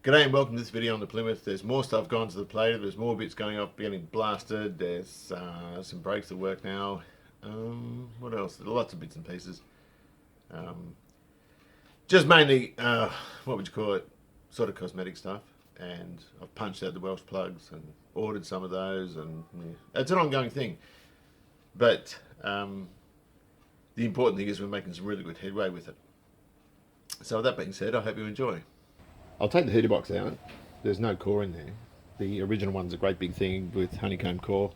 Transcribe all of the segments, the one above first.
G'day and welcome to this video on the Plymouth. There's more stuff gone to the plate. There's more bits going off, getting blasted. There's some brakes that work now. What else? There's lots of bits and pieces. Just mainly, what would you call it? Sort of cosmetic stuff. And I've punched out the Welsh plugs and ordered some of those. And yeah, it's an ongoing thing. But the important thing is we're making some really good headway with it. So with that being said, I hope you enjoy. I'll take the heater box out. There's no core in there. The original one's a great big thing with honeycomb core.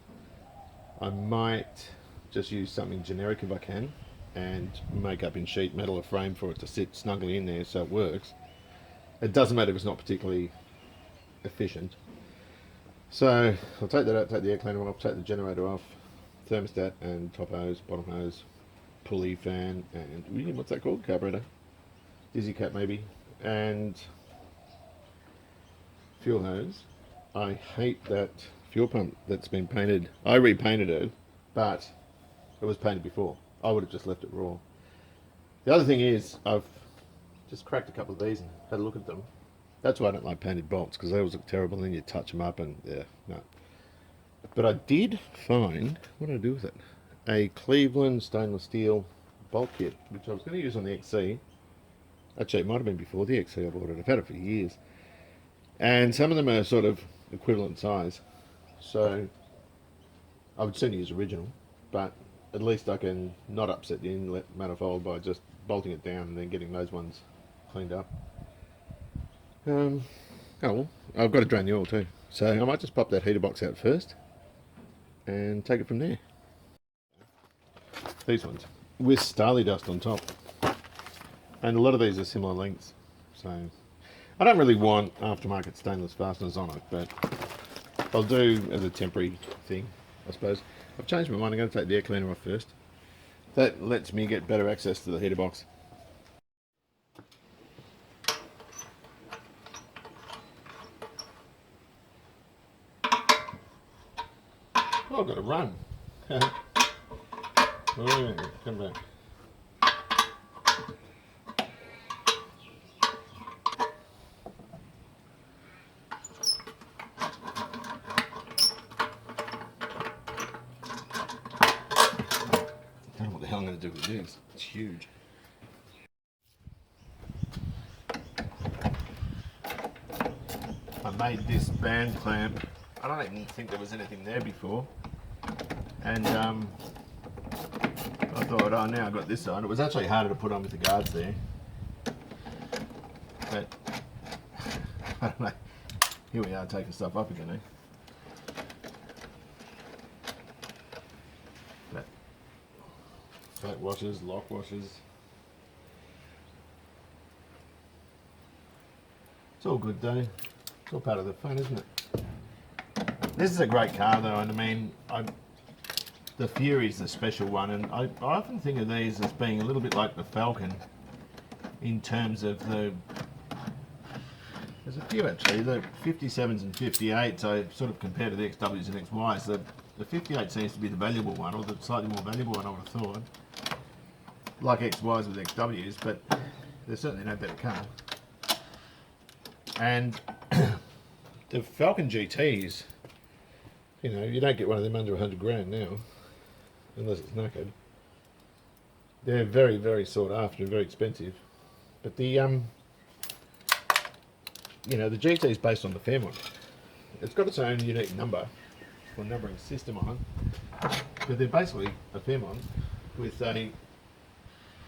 I might just use something generic if I can and make up in sheet metal a frame for it to sit snugly in there so it works. It doesn't matter if it's not particularly efficient. So I'll take that out, take the air cleaner off, take the generator off, thermostat and top hose, bottom hose, pulley, fan, and what's that called? Carburetor. Dizzy cap maybe. And fuel hose. I hate that fuel pump that's been painted. I repainted it, but it was painted before. I would have just left it raw. The other thing is, I've just cracked a couple of these and had a look at them. That's why I don't like painted bolts, because they always look terrible and then you touch them up and yeah, no. But I did find, what did I do with it? A Cleveland stainless steel bolt kit, which I was going to use on the XC. Actually, it might have been before the XC I bought it. I've had it for years. And some of them are sort of equivalent size. So I would certainly use original, but at least I can not upset the inlet manifold by just bolting it down and then getting those ones cleaned up. Oh well, I've got to drain the oil too. So I might just pop that heater box out first and take it from there. These ones with Starly dust on top. And a lot of these are similar lengths. So I don't really want aftermarket stainless fasteners on it, but I'll do as a temporary thing, I suppose. I've changed my mind. I'm going to take the air cleaner off first. That lets me get better access to the heater box. Oh, I've got to run. Oh, come back. I'm going to do with this. It's huge. I made this band clamp. I don't even think there was anything there before. And I thought, oh, now I've got this on. It was actually harder to put on with the guards there. But I don't know. Here we are taking stuff up again, eh? Plate washers, lock washers. It's all good though. It's all part of the fun, isn't it? This is a great car though, and I mean, the Fury's the special one, and I often think of these as being a little bit like the Falcon in terms of the. There's a few actually. The 57s and 58s I sort of compare to the XWs and XYs. The 58 seems to be the valuable one, or the slightly more valuable one, I would have thought. Like XYs with XWs, but there's certainly no better car. And the Falcon GTs, you know, you don't get one of them under 100 grand now, unless it's knackered. They're very, very sought after and very expensive. But the, you know, the GT is based on the Fairmont. It's got its own unique number or numbering system on it, but they're basically a Fairmont with a,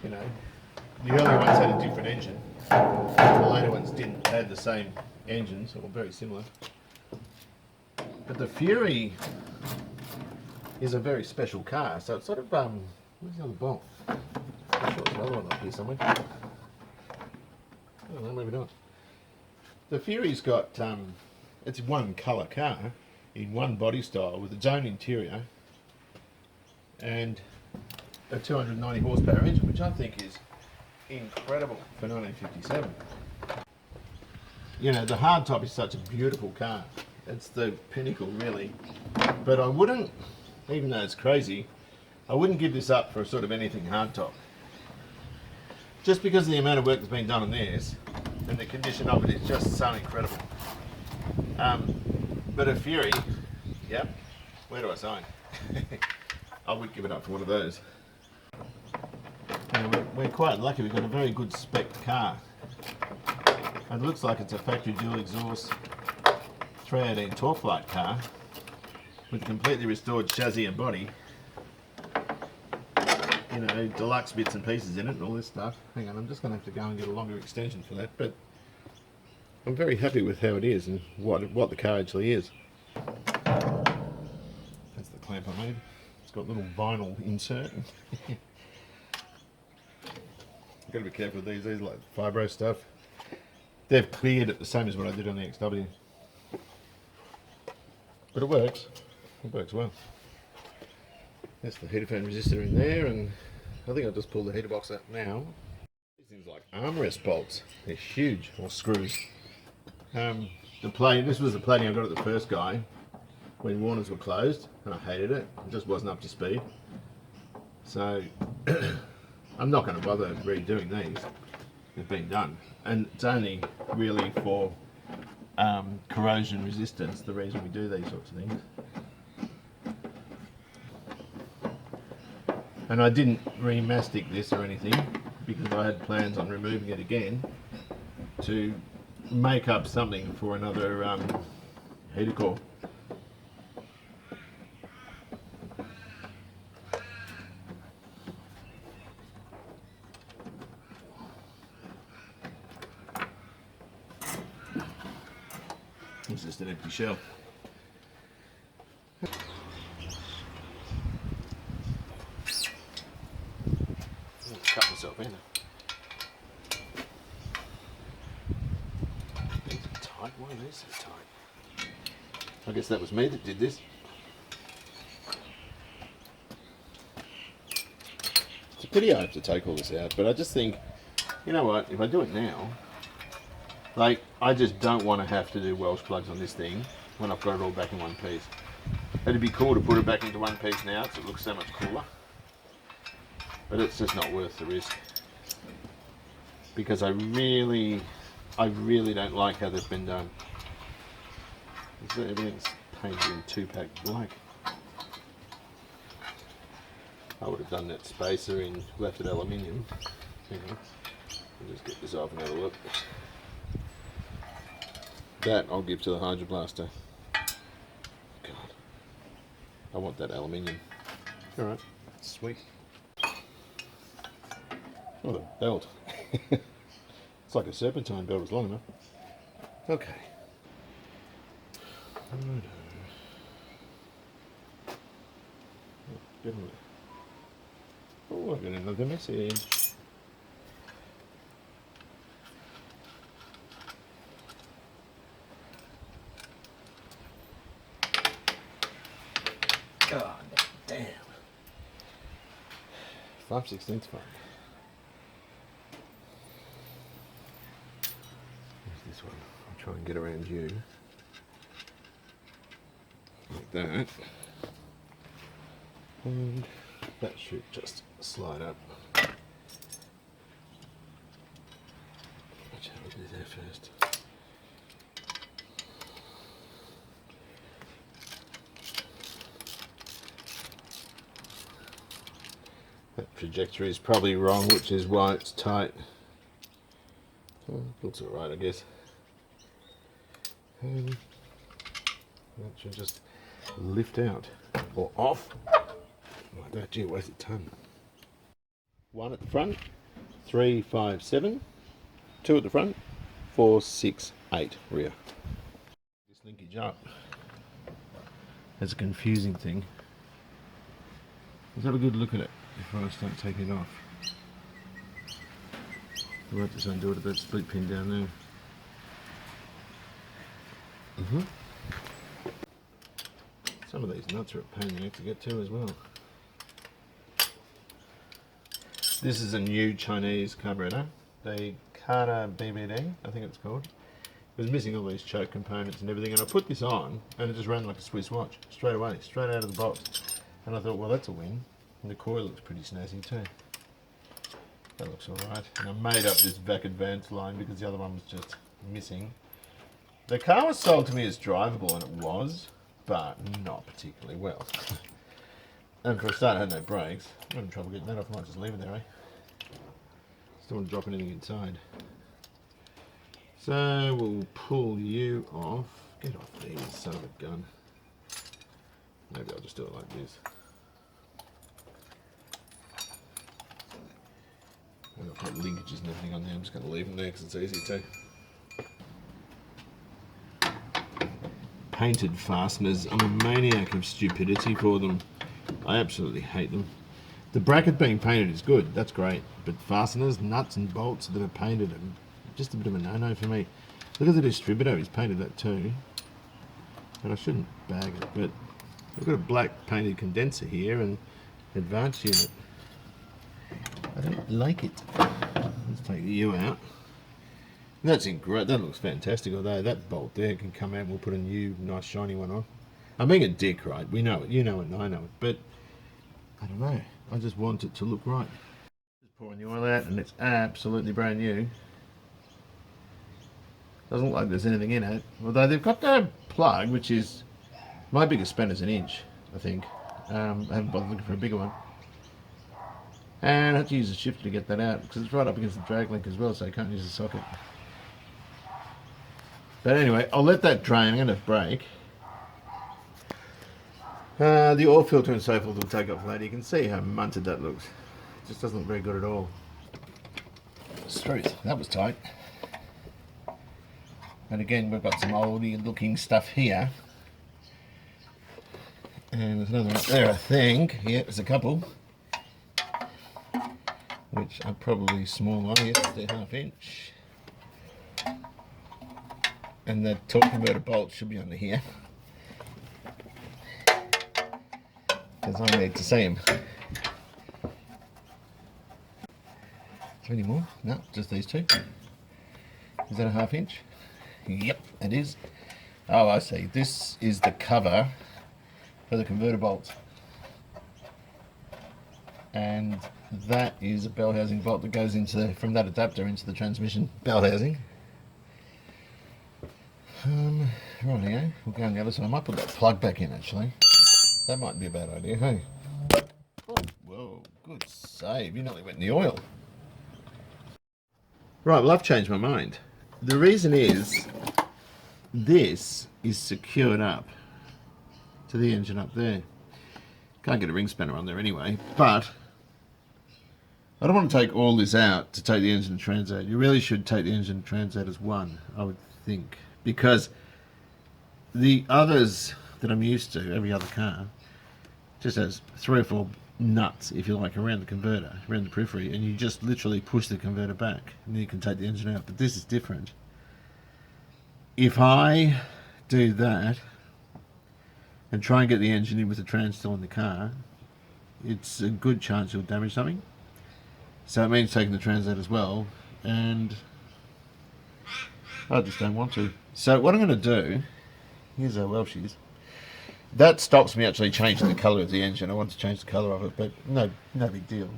you know, the earlier ones had a different engine, the later ones didn't have the same engines, or very similar. But the Fury is a very special car, so it's sort of, where's the other bolt? I'm sure there's another one up here somewhere. I don't know, maybe not. The Fury's got, it's one colour car, in one body style with its own interior and a 290 horsepower engine, which I think is incredible for 1957. You know, the hardtop is such a beautiful car. It's the pinnacle really. But I wouldn't, even though it's crazy, I wouldn't give this up for sort of anything hardtop. Just because of the amount of work that's been done on this, and the condition of it is just so incredible. But a Fury, yep, where do I sign? I would give it up for one of those. We're quite lucky, we've got a very good spec car. It looks like it's a factory dual exhaust 318 torque light car with a completely restored chassis and body. You know, deluxe bits and pieces in it and all this stuff. Hang on, I'm just going to have to go and get a longer extension for that, but I'm very happy with how it is and what the car actually is. That's the clamp I made. It's got a little vinyl insert. I've got to be careful with these are like fibro stuff. They've cleared it the same as what I did on the XW. But it works. It works well. That's the heater fan resistor in there, and I think I'll just pull the heater box out now. These things like armrest bolts. They're huge, or screws. This was the plating I got at the first guy when Warners were closed, and I hated it. It just wasn't up to speed. So I'm not going to bother redoing these. They've been done, and it's only really for corrosion resistance, the reason we do these sorts of things. And I didn't remastic this or anything because I had plans on removing it again to make up something for another heater core. It's just an empty shell. Cut myself in. These are tight. Why are these so tight? I guess that was me that did this. It's a pity I have to take all this out, but I just think, you know what, if I do it now, like, I just don't want to have to do Welsh plugs on this thing when I've got it all back in one piece. It'd be cool to put it back into one piece now because it looks so much cooler. But it's just not worth the risk. Because I really don't like how they've been done. Everything's painted in 2-pack black. I would have done that spacer in left it aluminium. Hang on. I'll just get this off and have a look. That I'll give to the Hydroblaster. God. I want that aluminium. Alright, sweet. Oh, the belt. It's like a serpentine belt, it's long enough. Okay. Oh, I've got another message. Oh, damn. 5/16 fine. Here's this one. I'll try and get around you. Like that. And that should just slide up. Watch how we do that first. That trajectory is probably wrong, which is why it's tight. So, looks alright, I guess. And that should just lift out or off like that. Gee, where's it ton? 1 at the front, 3, 5, 7. 2 at the front, 4, 6, 8 rear. This linkage up is a confusing thing. Let's have a good look at it before I start taking it off. I might just undo it at that split pin down there. Some of these nuts are a pain in the neck to get to as well. This is a new Chinese carburetor, the Belvedere, I think it's called. It was missing all these choke components and everything, and I put this on and it just ran like a Swiss watch straight away, straight out of the box. And I thought, well, that's a win. And the coil looks pretty snazzy too. That looks alright. And I made up this back advance line because the other one was just missing. The car was sold to me as drivable, and it was, but not particularly well. And for a start, it had no brakes. I'm having trouble getting that off. I might just leave it there, eh? Still want to drop anything inside. So we'll pull you off. Get off these, son of a gun. Maybe I'll just do it like this. I've got linkages and everything on there. I'm just going to leave them there because it's easy to. Painted fasteners. I'm a maniac of stupidity for them. I absolutely hate them. The bracket being painted is good. That's great. But fasteners, nuts and bolts that are painted are just a bit of a no-no for me. Look at the distributor. He's painted that too. And I shouldn't bag it, but I've got a black painted condenser here and advance unit. I don't like it. Let's take the U out. That's in great. That looks fantastic. Although that bolt there can come out, and we'll put a new, nice, shiny one on. I'm being a dick, right? We know it. You know it, and I know it. But I don't know. I just want it to look right. Just pouring the oil out, and it's absolutely brand new. Doesn't look like there's anything in it. Although they've got the plug, which is my biggest spanner's an inch, I think. I haven't bothered looking for a bigger one. And I had to use a shifter to get that out because it's right up against the drag link as well, so I can't use the socket. But anyway, I'll let that drain. I'm going to brake. The oil filter and so forth will take off later. You can see how munted that looks. It just doesn't look very good at all. Smooth. That was tight. And again, we've got some oldie looking stuff here. And there's another one up there, I think. Yeah, there's a couple. Which are probably smaller. Yes, they're 1/2 inch. And the torque converter bolt should be under here. Because I need to see them. Is there any more? No, just these two. Is that a 1/2 inch? Yep, it is. Oh, I see. This is the cover for the converter bolt. And that is a bell housing bolt that goes into from that adapter into the transmission bell housing. Rightio, we'll go on the other side. I might put that plug back in actually. That might be a bad idea, hey? Oh, whoa, good save. You nearly went in the oil. Right, well I've changed my mind. The reason is this is secured up to the engine up there. Can't get a ring spanner on there anyway, but I don't want to take all this out to take the engine and transat. You really should take the engine and transat as one, I would think, because the others that I'm used to, every other car, just has 3 or 4 nuts, if you like, around the converter, around the periphery, and you just literally push the converter back, and then you can take the engine out. But this is different. If I do that and try and get the engine in with the trans still in the car, it's a good chance you'll damage something. So it means taking the trans out as well, and I just don't want to. So what I'm going to do, here's our Welshies. That stops me actually changing the colour of the engine. I want to change the colour of it, but no big deal.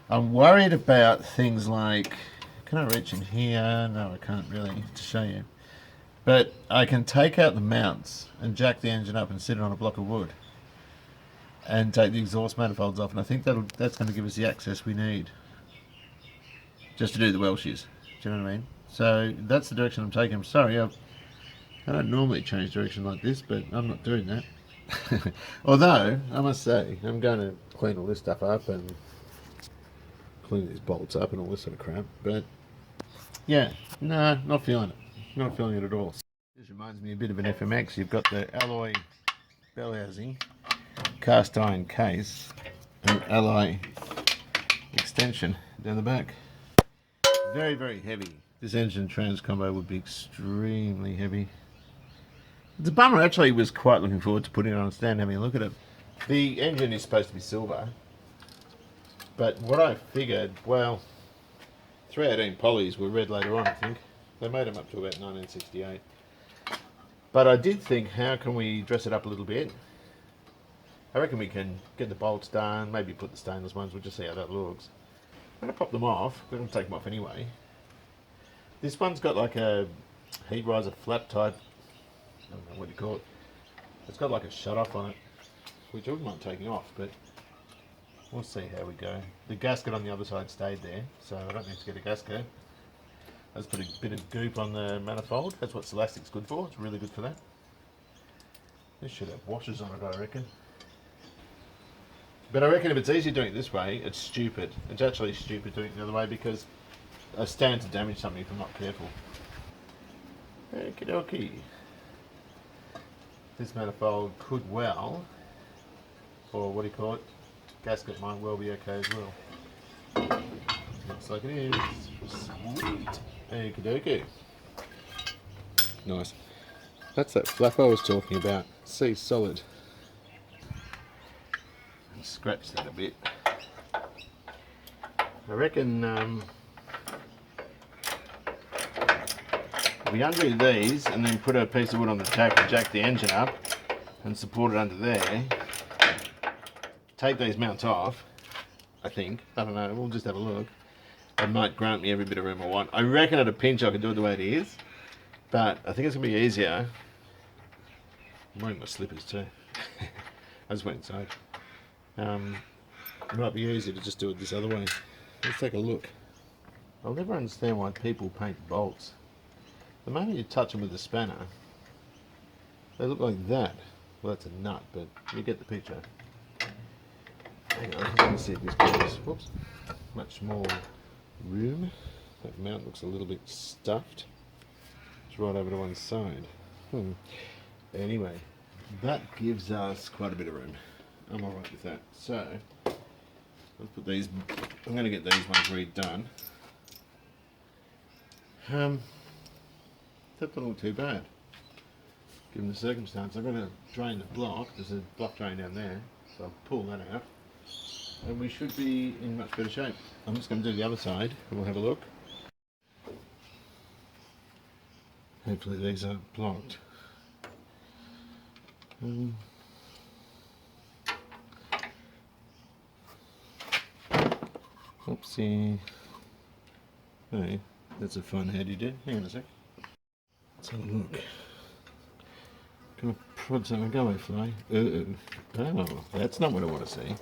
I'm worried about things like, can I reach in here? No, I can't really, to show you. But I can take out the mounts and jack the engine up and sit it on a block of wood and take the exhaust manifolds off, and I think that's going to give us the access we need just to do the Welshies. Do you know what I mean? So that's the direction I'm taking. I'm sorry, I don't normally change direction like this, but I'm not doing that. Although, I must say, I'm going to clean all this stuff up and clean these bolts up and all this sort of crap. But, yeah, no, not feeling it. Not feeling it at all. This reminds me a bit of an FMX. You've got the alloy bell housing, cast iron case, and alloy extension down the back. Very, very heavy. This engine trans combo would be extremely heavy. The bummer actually was quite looking forward to putting it on a stand and having a look at it. The engine is supposed to be silver, but what I figured, well, 318 polys were red later on, I think. They made them up to about 1968. But I did think, how can we dress it up a little bit? I reckon we can get the bolts done, maybe put the stainless ones, we'll just see how that looks. I'm going to pop them off. We're going to take them off anyway. This one's got like a heat riser flap type, I don't know what you call it. It's got like a shut off on it, which I wouldn't mind taking off, but we'll see how we go. The gasket on the other side stayed there, so I don't need to get a gasket. Let's put a bit of goop on the manifold. That's what elastic's good for. It's really good for that. This should have washers on it, I reckon. But I reckon if it's easy doing it this way, it's stupid. It's actually stupid doing it the other way because I stand to damage something if I'm not careful. Okie dokie. This manifold could well, or what do you call it? Gasket might well be okay as well. Looks like it is. Sweet. Okie dokie. Nice. That's that flap I was talking about. See, solid. Scratch that a bit. I reckon if we undo these and then put a piece of wood on the jack and jack the engine up and support it under there, take these mounts off, I think. I don't know, we'll just have a look. It might grant me every bit of room I want. I reckon at a pinch I can do it the way it is, but I think it's going to be easier. I'm wearing my slippers too. I just went inside. It might be easier to just do it this other way. Let's take a look. I'll never understand why people paint bolts. The moment you touch them with a spanner, they look like that. Well, that's a nut, but you get the picture. Hang on, let me see if this gives whoops, much more room. That mount looks a little bit stuffed. It's right over to one side. Anyway, that gives us quite a bit of room. I'm alright with that. So, let's put these, I'm going to get these ones redone. That doesn't look too bad, given the circumstance. I'm going to drain the block. There's a block drain down there, so I'll pull that out. And we should be in much better shape. I'm just going to do the other side, and we'll have a look. Hopefully these aren't blocked. Oopsie. Hey, that's a fun head you did. Hang on a sec. Let's have a look. Gonna prod something, go away, fly. Oh, that's not what I want to see.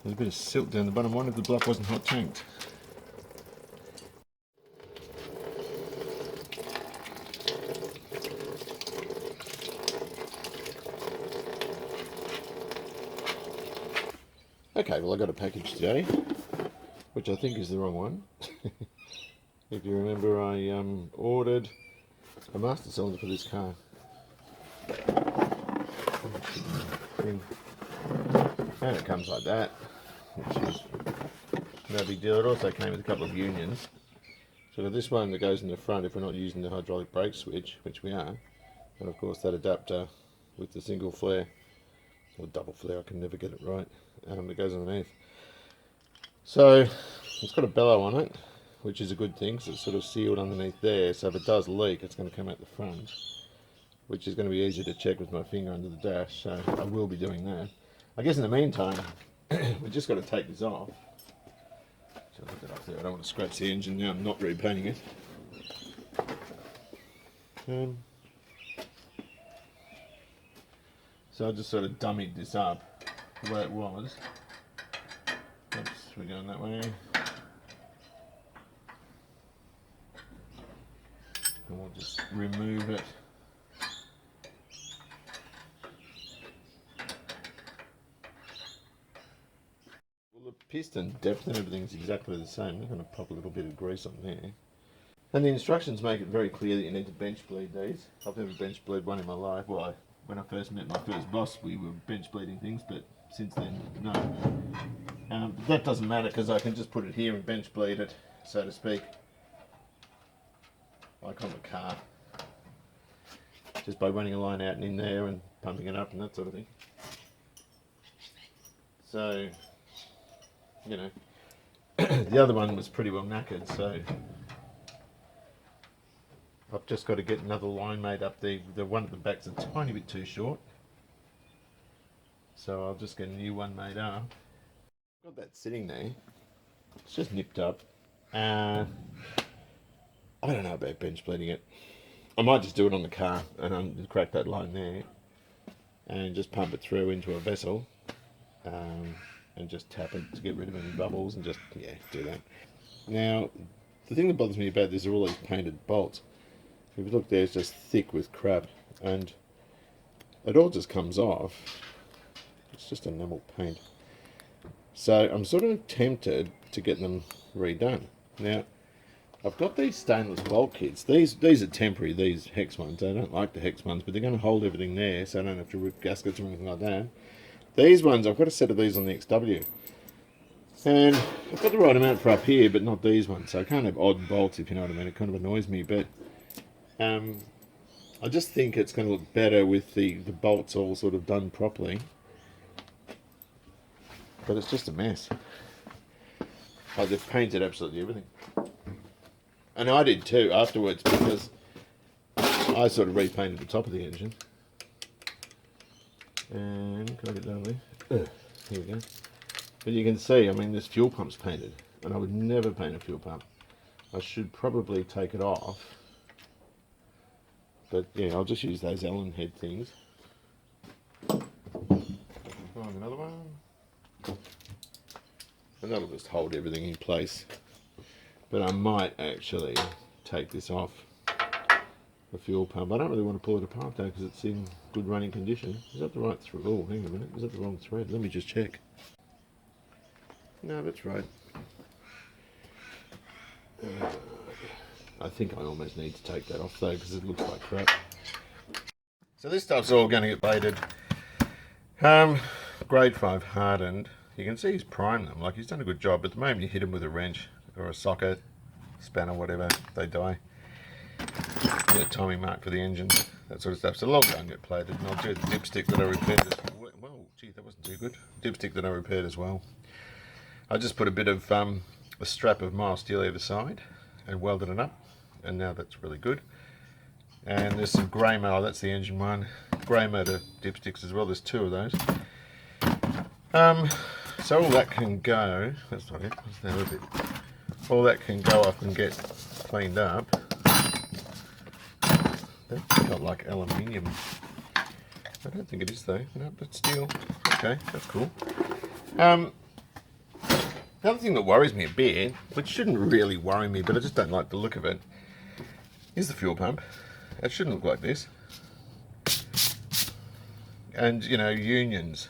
There's a bit of silt down the bottom. I wonder if the block wasn't hot tanked. Okay, well I got a package today, which I think is the wrong one. If you remember, I ordered a master cylinder for this car. And it comes like that, which is no big deal. It also came with a couple of unions. So this one that goes in the front if we're not using the hydraulic brake switch, which we are, and of course that adapter with the single flare, or double flare, I can never get it right, that goes underneath. So it's got a bellow on it, which is a good thing, because it's sort of sealed underneath there, so if it does leak it's going to come out the front, which is going to be easy to check with my finger under the dash, so I will be doing that. I guess in the meantime, we've just got to take this off. So look it up there. I don't want to scratch the engine now. I'm not repainting it. So I just sort of dummied this up the way it was. Oops, we're going that way. And we'll just remove it. The piston depth and everything is exactly the same. I'm going to pop a little bit of grease on there. And the instructions make it very clear that you need to bench bleed these. I've never bench bleed one in my life. Well, when I first met my first boss, we were bench bleeding things, but since then, no. But that doesn't matter because I can just put it here and bench bleed it, so to speak, like on the car. Just by running a line out and in there and pumping it up and that sort of thing. So, you know, the other one was pretty well knackered, so I've just got to get another line made up. The one at the back's a tiny bit too short, so I'll just get a new one made up. Got that sitting there. It's just nipped up. I don't know about bench bleeding it. I might just do it on the car and crack that line there and just pump it through into a vessel and just tap it to get rid of any bubbles and just, yeah, do that. Now, the thing that bothers me about this are all these painted bolts. If you look there, it's just thick with crap and it all just comes off. It's just enamel paint. So I'm sort of tempted to get them redone. Now, I've got these stainless bolt kits. These are temporary, these hex ones. I don't like the hex ones, but they're going to hold everything there, so I don't have to rip gaskets or anything like that. These ones, I've got a set of these on the XW. And I've got the right amount for up here, but not these ones. So I can't have odd bolts, if you know what I mean. It kind of annoys me, but I just think it's going to look better with the bolts all sort of done properly. But it's just a mess. Oh, they've painted absolutely everything. And I did too afterwards because I sort of repainted the top of the engine. And can I get down there? Here we go. But you can see, I mean, this fuel pump's painted. And I would never paint a fuel pump. I should probably take it off. But yeah, I'll just use those Allen head things. Find another one. And that'll just hold everything in place. But I might actually take this off the fuel pump. I don't really want to pull it apart though because it's in good running condition. Is that the right thread? Oh, hang on a minute. Is that the wrong thread? Let me just check. No, that's right. I think I almost need to take that off though because it looks like crap. So this stuff's all going to get bladed. Grade 5 hardened. You can see he's primed them. Like he's done a good job. But the moment you hit them with a wrench or a socket, spanner, whatever, they die. Get a timing mark for the engine, that sort of stuff. So they'll all go and get plated. And I'll do the dipstick that I repaired as well. Whoa, gee, that wasn't too good. Dipstick that I repaired as well. I just put a bit of a strap of mild steel either side and welded it up. And now that's really good. And there's some grey matter, that's the engine one. Grey matter dipsticks as well, there's 2 of those. So all that can go, that's not it, that's the other bit. All that can go up and get cleaned up. That's got like aluminium. I don't think it is though, no, but steel. Okay, that's cool. The other thing that worries me a bit, which shouldn't really worry me, but I just don't like the look of it, is the fuel pump. It shouldn't look like this. And, you know, unions.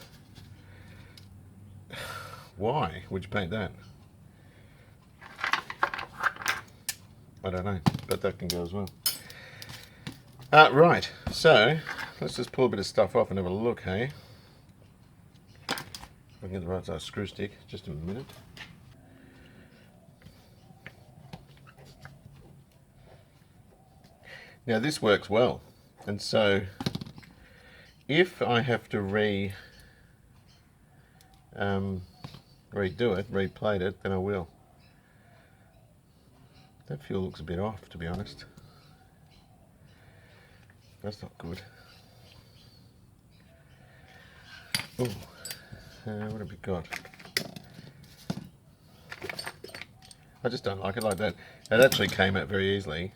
Why would you paint that? I don't know, but that can go as well. Right, so let's just pull a bit of stuff off and have a look, hey? If I can get the right size screw stick, just a minute. Now this works well, and so if I have to redo it, replate it, then I will. That fuel looks a bit off, to be honest. That's not good. Oh, what have we got? I just don't like it like that. It actually came out very easily.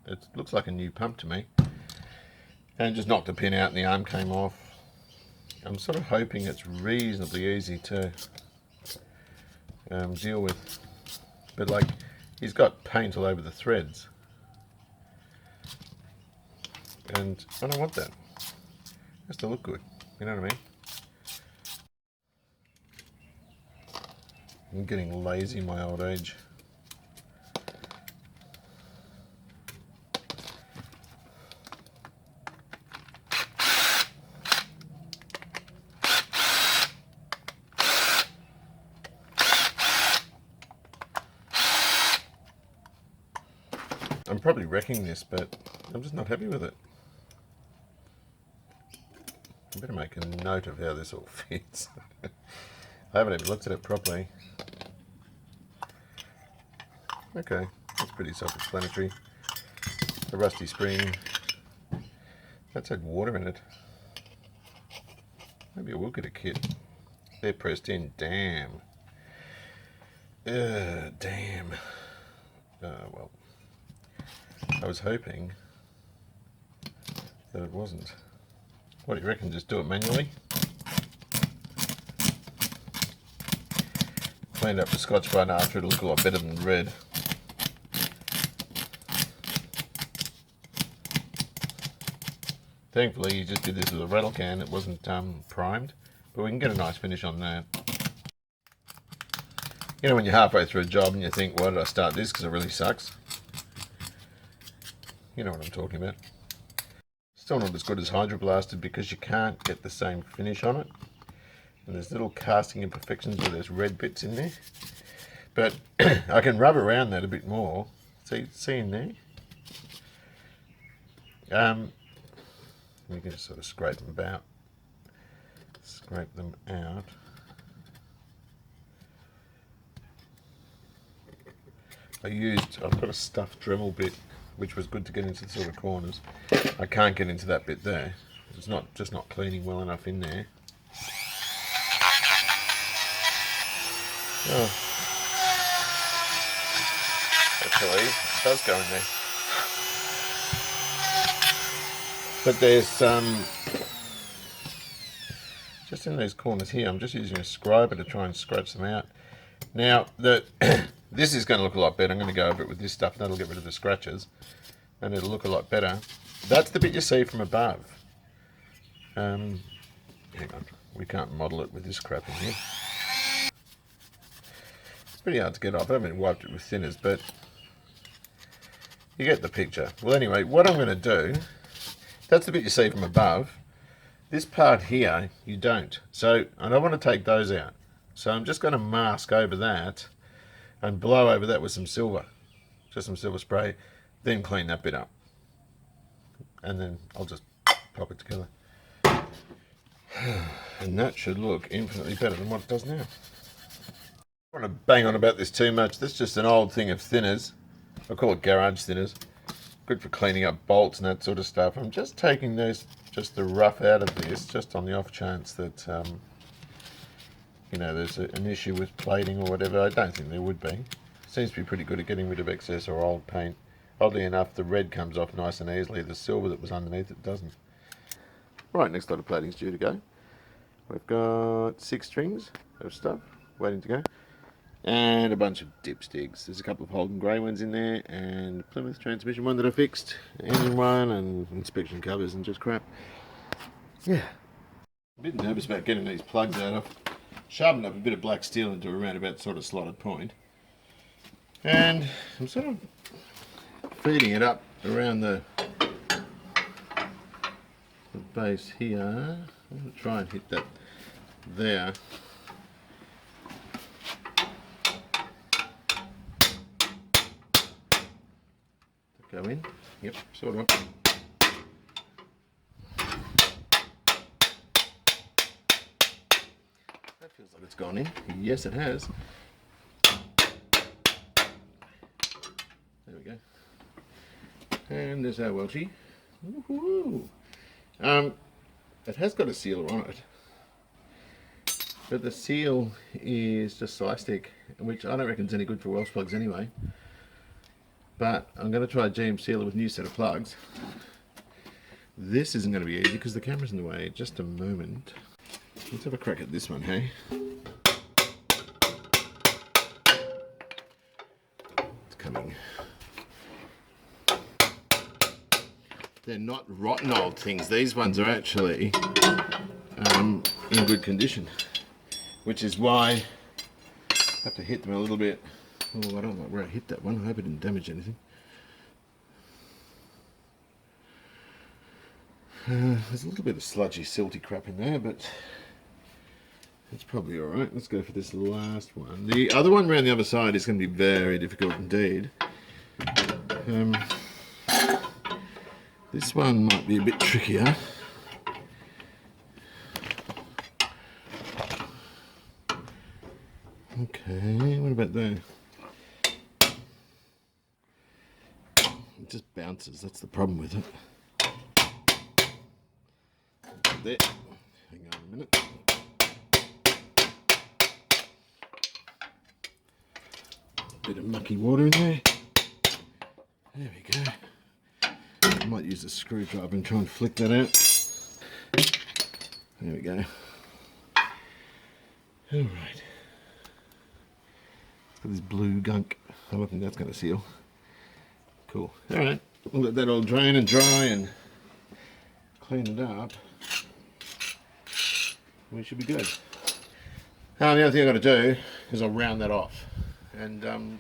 It looks like a new pump to me. And just knocked the pin out and the arm came off. I'm sort of hoping it's reasonably easy to deal with. But like, he's got paint all over the threads. And I don't want that. It has to look good. You know what I mean? I'm getting lazy in my old age. I'm probably wrecking this, but I'm just not happy with it. I better make a note of how this all fits. I haven't even looked at it properly. Okay, that's pretty self-explanatory. A rusty spring. That's had water in it. Maybe I will get a kit. They're pressed in, damn. Damn. Well, I was hoping that it wasn't. What do you reckon? Just do it manually? Cleaned up the Scotch Brite after, it'll look a lot better than red. Thankfully, you just did this with a rattle can. It wasn't primed, but we can get a nice finish on that. You know when you're halfway through a job and you think, why did I start this? Because it really sucks. You know what I'm talking about. Still not as good as hydroblasted because you can't get the same finish on it. And there's little casting imperfections where there's red bits in there. But I can rub around that a bit more. See in there? You can just sort of scrape them out. Scrape them out. I've got a stuffed Dremel bit, which was good to get into the sort of corners. I can't get into that bit there. It's just not cleaning well enough in there. Oh. Actually, it does go in there. But there's just in these corners here, I'm just using a scriber to try and scratch them out. Now, this is going to look a lot better. I'm going to go over it with this stuff. That'll get rid of the scratches. And it'll look a lot better. That's the bit you see from above. Hang on. We can't model it with this crap in here. It's pretty hard to get off. I haven't wiped it with thinners, but you get the picture. Well, anyway, what I'm going to do, that's the bit you see from above. This part here, you don't. So I don't want to take those out. So I'm just going to mask over that and blow over that with some silver. Just some silver spray. Then clean that bit up. And then I'll just pop it together. And that should look infinitely better than what it does now. I don't want to bang on about this too much. That's just an old thing of thinners. I call it garage thinners. Good for cleaning up bolts and that sort of stuff. I'm just taking just the rough out of this, just on the off chance that there's an issue with plating or whatever. I don't think there would be. Seems to be pretty good at getting rid of excess or old paint. Oddly enough, the red comes off nice and easily. The silver that was underneath it doesn't. Right, next lot of plating's due to go. We've got 6 strings of stuff waiting to go. And a bunch of dipsticks. There's a couple of Holden grey ones in there, and Plymouth transmission one that I fixed, engine one, and inspection covers and just crap. Yeah. A bit nervous about getting these plugs out. I've sharpened up a bit of black steel into a roundabout sort of slotted point. And I'm sort of feeding it up around the base here. I'm going to try and hit that there. Go in. Yep, sort of. That feels like it's gone in. Yes, it has. There we go. And there's our Welshie. Woohoo! It has got a sealer on it, but the seal is just Sly-Stick, which I don't reckon is any good for Welsh plugs anyway. But I'm going to try a GM sealer with a new set of plugs. This isn't going to be easy because the camera's in the way. Just a moment. Let's have a crack at this one, hey? It's coming. They're not rotten old things. These ones are actually in good condition, which is why I have to hit them a little bit. Oh, I don't know where I hit that one. I hope it didn't damage anything. There's a little bit of sludgy, silty crap in there, but it's probably alright. Let's go for this last one. The other one around the other side is going to be very difficult indeed. This one might be a bit trickier. Okay, what about there? It just bounces, that's the problem with it. There. Hang on a minute. Bit of mucky water in there. There we go. I might use a screwdriver and try and flick that out. There we go. Alright. It's got this blue gunk. I don't think that's going to seal. Cool. Alright. We'll let that all drain and dry and clean it up. We should be good. The other thing I've got to do is I'll round that off and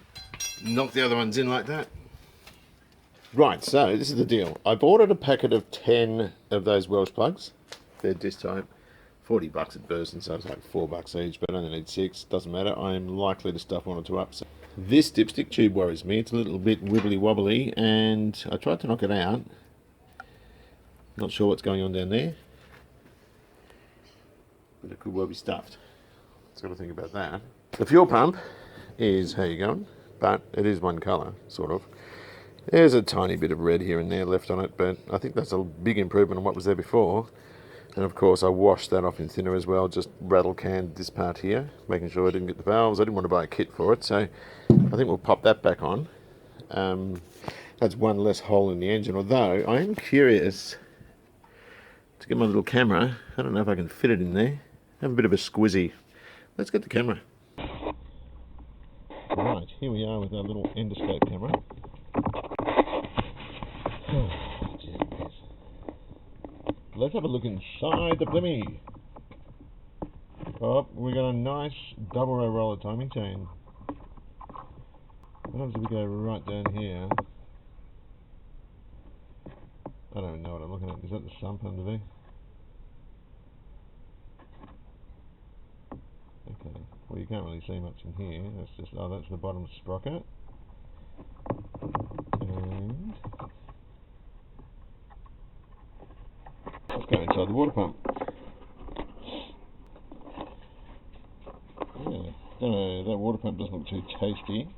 knock the other ones in like that. Right, so this is the deal. I've ordered a packet of 10 of those Welsh plugs. They're this type. $40 at Burson, so it's like $4 each, but I only need 6. Doesn't matter. I am likely to stuff one or two up. So this dipstick tube worries me. It's a little bit wibbly wobbly, and I tried to knock it out. Not sure what's going on down there, but it could well be stuffed. So got to think about that. The fuel pump is how you going, but it is one colour, sort of. There's a tiny bit of red here and there left on it, but I think that's a big improvement on what was there before. And of course I washed that off in thinner as well, just rattle canned this part here, making sure I didn't get the valves. I didn't want to buy a kit for it, so I think we'll pop that back on. That's one less hole in the engine, although I am curious to get my little camera. I don't know if I can fit it in there. Have a bit of a squizzy. Let's get the camera. Right, here we are with our little endoscope camera. Let's have a look inside the Plymouth. Oh, we got a nice double row roller timing chain. What happens if we go right down here? I don't even know what I'm looking at. Is that the sump under there? Okay, well you can't really see much in here. That's just, oh, that's the bottom sprocket. And let's go inside the water pump. Yeah, don't know, that water pump doesn't look too tasty.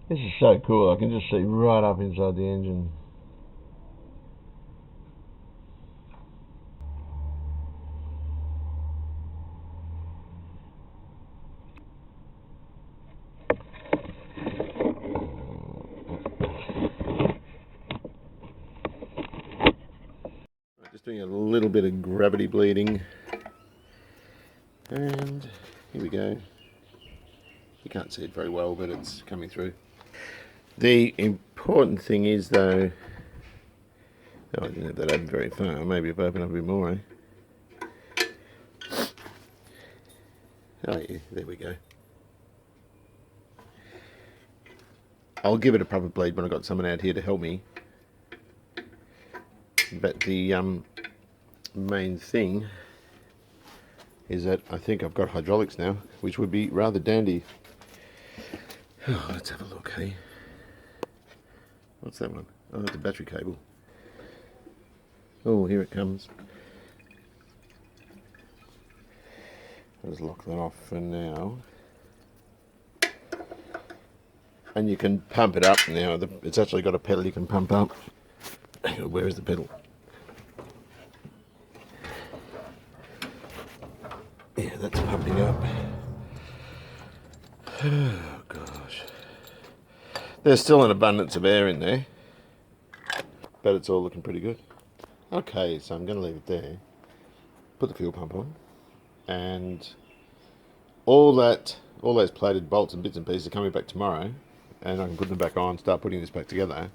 This is so cool, I can just see right up inside the engine. Just doing a little bit of gravity bleeding. And here we go. You can't see it very well, but it's coming through. The important thing is, though, oh, I didn't have that open very far. Maybe if I open up a bit more, eh? Oh yeah, there we go. I'll give it a proper bleed when I've got someone out here to help me. But the main thing is that I think I've got hydraulics now, which would be rather dandy. Oh, let's have a look, hey? What's that one? Oh, it's a battery cable. Oh, here it comes. I'll just lock that off for now. And you can pump it up now. It's actually got a pedal you can pump up. Hang on, where is the pedal? Yeah, that's pumping up. Oh gosh. There's still an abundance of air in there, but it's all looking pretty good. Okay, so I'm going to leave it there. Put the fuel pump on, and all those plated bolts and bits and pieces are coming back tomorrow, and I can put them back on, start putting this back together.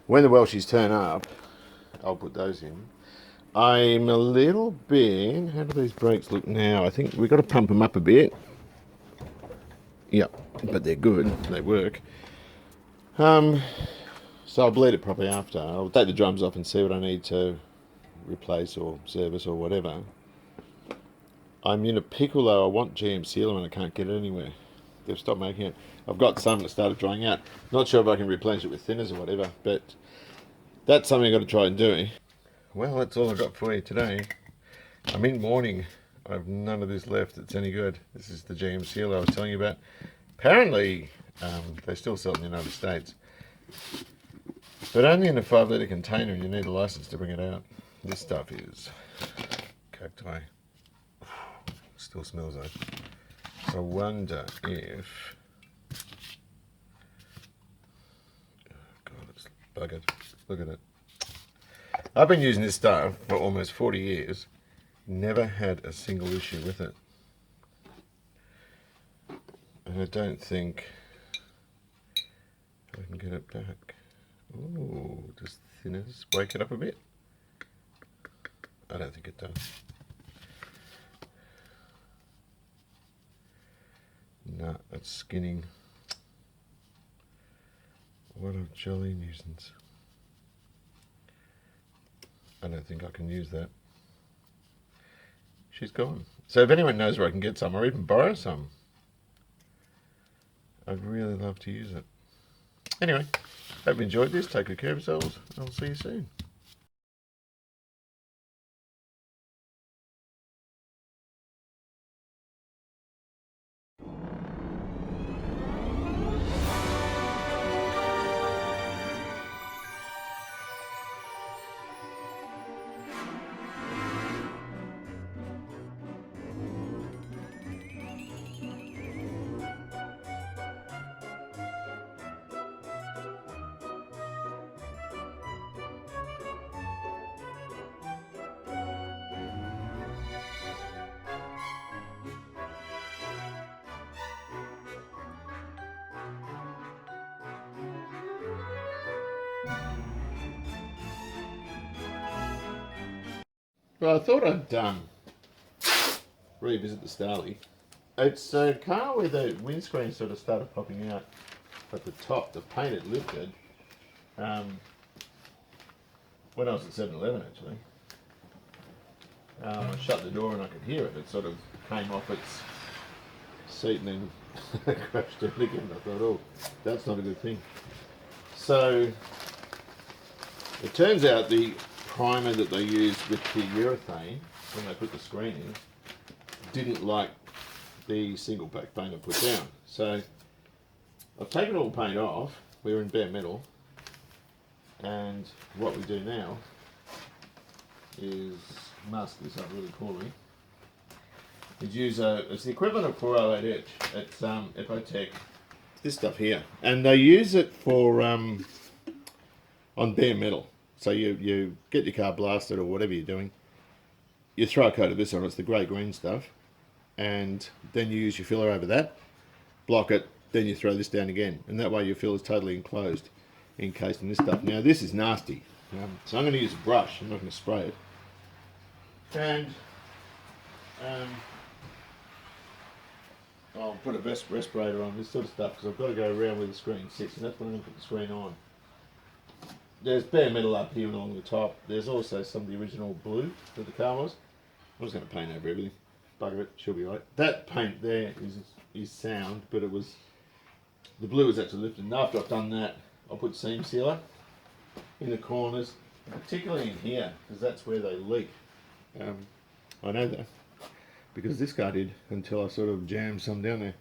When the Welshies turn up, I'll put those in. I'm a little bit, how do these brakes look now? I think we've got to pump them up a bit. Yeah, but they're good. They work. So I'll bleed it properly after. I'll take the drums off and see what I need to replace or service or whatever. I'm in a pickle though. I want GM sealer and I can't get it anywhere. They've stopped making it. I've got some that started drying out. Not sure if I can replace it with thinners or whatever, but that's something I've got to try and do. Well, that's all I've got for you today. I'm in mourning. I've none of this left that's any good. This is the GM sealer I was telling you about. Apparently, they still sell it in the United States. But only in a 5-litre container, and you need a license to bring it out. This stuff is cacti. Still smells though. So I wonder if... Oh God, it's buggered. Look at it. I've been using this stuff for almost 40 years. Never had a single issue with it. And I don't think I can get it back. Ooh, does thinners break it up a bit? I don't think it does. No, it's skinning. What a jolly nuisance. I don't think I can use that. She's gone. So if anyone knows where I can get some or even borrow some, I'd really love to use it. Anyway, hope you enjoyed this. Take good care of yourselves. I'll see you soon. Well, I thought I'd revisit the Starley. It's a car where the windscreen sort of started popping out at the top. The paint had lifted when I was at 7-Eleven actually. I shut the door and I could hear it. It sort of came off its seat and then crashed down again. I thought, oh, that's not a good thing. So it turns out the primer that they used with the urethane when they put the screen in didn't like the single pack paint I put down. So I've taken all the paint off. We were in bare metal, and what we do now is mask this up really poorly. Is use it's the equivalent of 408 etch. It's Epotech. This stuff here, and they use it for on bare metal. So you get your car blasted or whatever you're doing, you throw a coat of this on. It's the grey green stuff, and then you use your filler over that, block it, then you throw this down again, and that way your filler is totally enclosed, encased in this stuff. Now this is nasty, so I'm going to use a brush. I'm not going to spray it, and I'll put a respirator on this sort of stuff because I've got to go around where the screen sits, and that's when I'm going to put the screen on. There's bare metal up here and along the top. There's also some of the original blue that the car was. I'm just going to paint over everything. Bugger it, she'll be right. That paint there is sound, but it was, the blue was actually lifted. And after I've done that, I'll put seam sealer in the corners, particularly in here, because that's where they leak. I know that, because this car did until I sort of jammed some down there.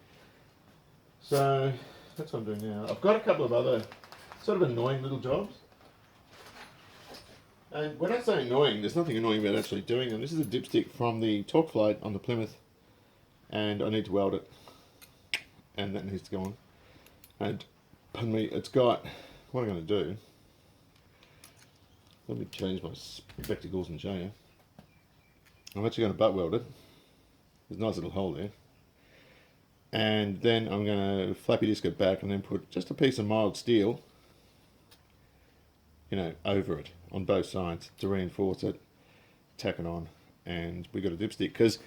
So, that's what I'm doing now. I've got a couple of other sort of annoying little jobs. And when I say annoying, there's nothing annoying about actually doing them. This is a dipstick from the torque float on the Plymouth, and I need to weld it, and that needs to go on. And, pardon me, it's got, what I'm going to do, let me change my spectacles and show you. I'm actually going to butt weld it. There's a nice little hole there. And then I'm going to flappy disc it back and then put just a piece of mild steel, you know, over it on both sides to reinforce it, tack it on, and we got a dipstick. Because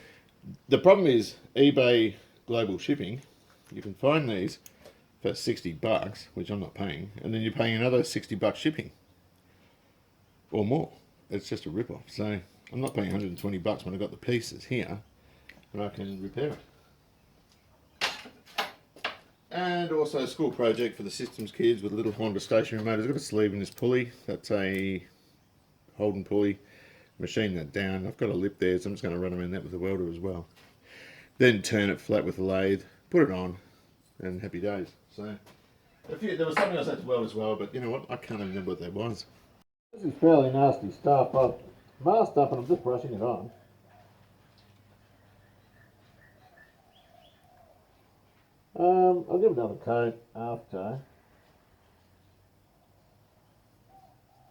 the problem is eBay global shipping, You can find these for 60 bucks, which I'm not paying, and then you're paying another 60 bucks shipping or more. It's just a rip-off. So I'm not paying 120 bucks when I got the pieces here, and I can repair it. And also a school project for the systems kids with a little Honda stationary motor. It's got a sleeve in this pulley. That's a Holden pulley. Machine that down. I've got a lip there, so I'm just going to run around that with the welder as well. Then turn it flat with the lathe, put it on, and happy days. So there was something else I had to weld as well, but you know what? I can't remember what that was. This is fairly nasty stuff. I've masked up and I'm just brushing it on. I'll give it another coat after.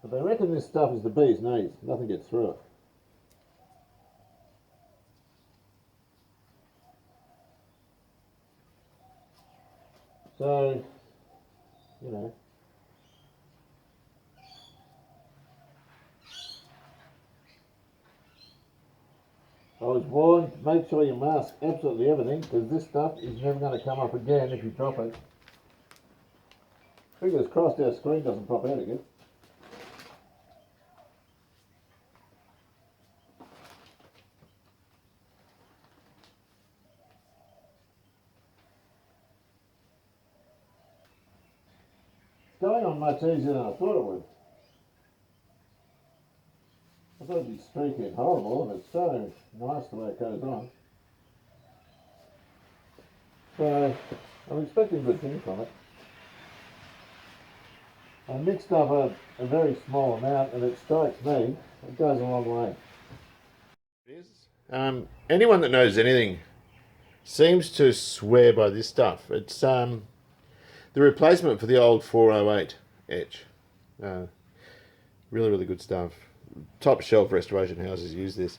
But they reckon this stuff is the bee's knees. Nothing gets through it. So, you know. I was warned, make sure you mask absolutely everything, because this stuff is never going to come up again if you drop it. Fingers crossed our screen doesn't pop out again. Going on much easier than I thought it would. I thought it'd be streaky and horrible, and it's so nice the way it goes on. So, I'm expecting good things from it. I mixed up a very small amount, and it strikes me, it goes a long way. Anyone that knows anything seems to swear by this stuff. It's the replacement for the old 408 etch. Really, really good stuff. Top shelf restoration houses use this.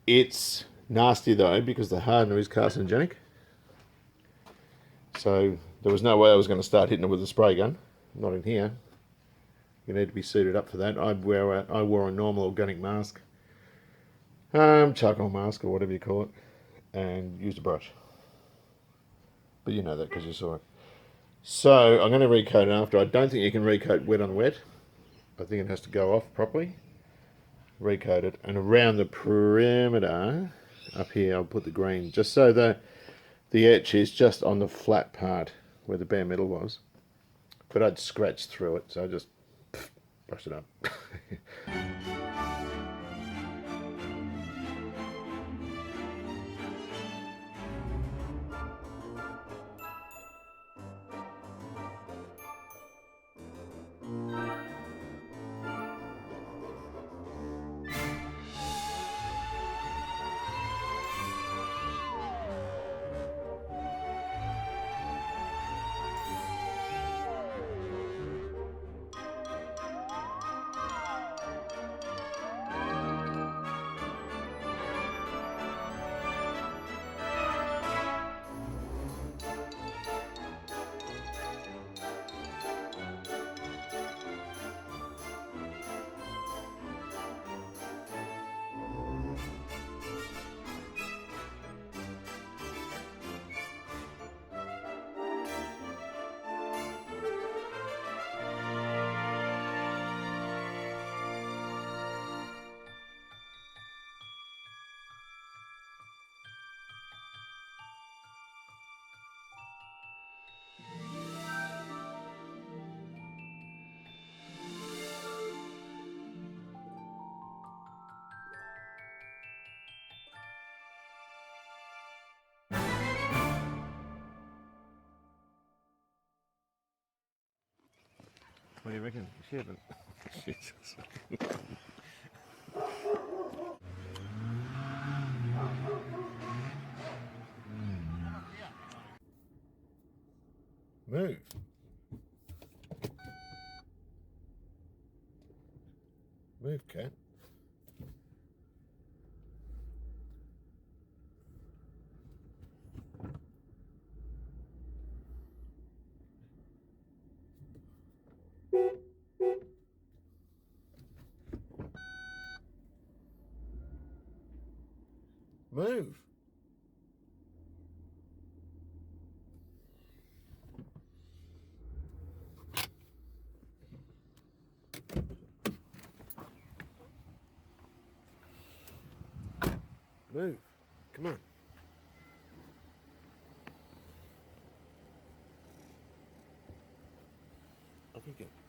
It's nasty though because the hardener is carcinogenic. So there was no way I was going to start hitting it with a spray gun. Not in here. You need to be suited up for that. I wore a normal organic mask, charcoal mask or whatever you call it, and used a brush. But you know that because you saw it. So I'm going to recoat it after. I don't think you can recoat wet on wet. I think it has to go off properly. Recoat it, and around the perimeter up here I'll put the green, just so the etch is just on the flat part where the bare metal was. But I'd scratch through it, so I just brush it up. What do you reckon? Shit. Jesus. Move. Move, cat. Move. Move. Come on. Off you go.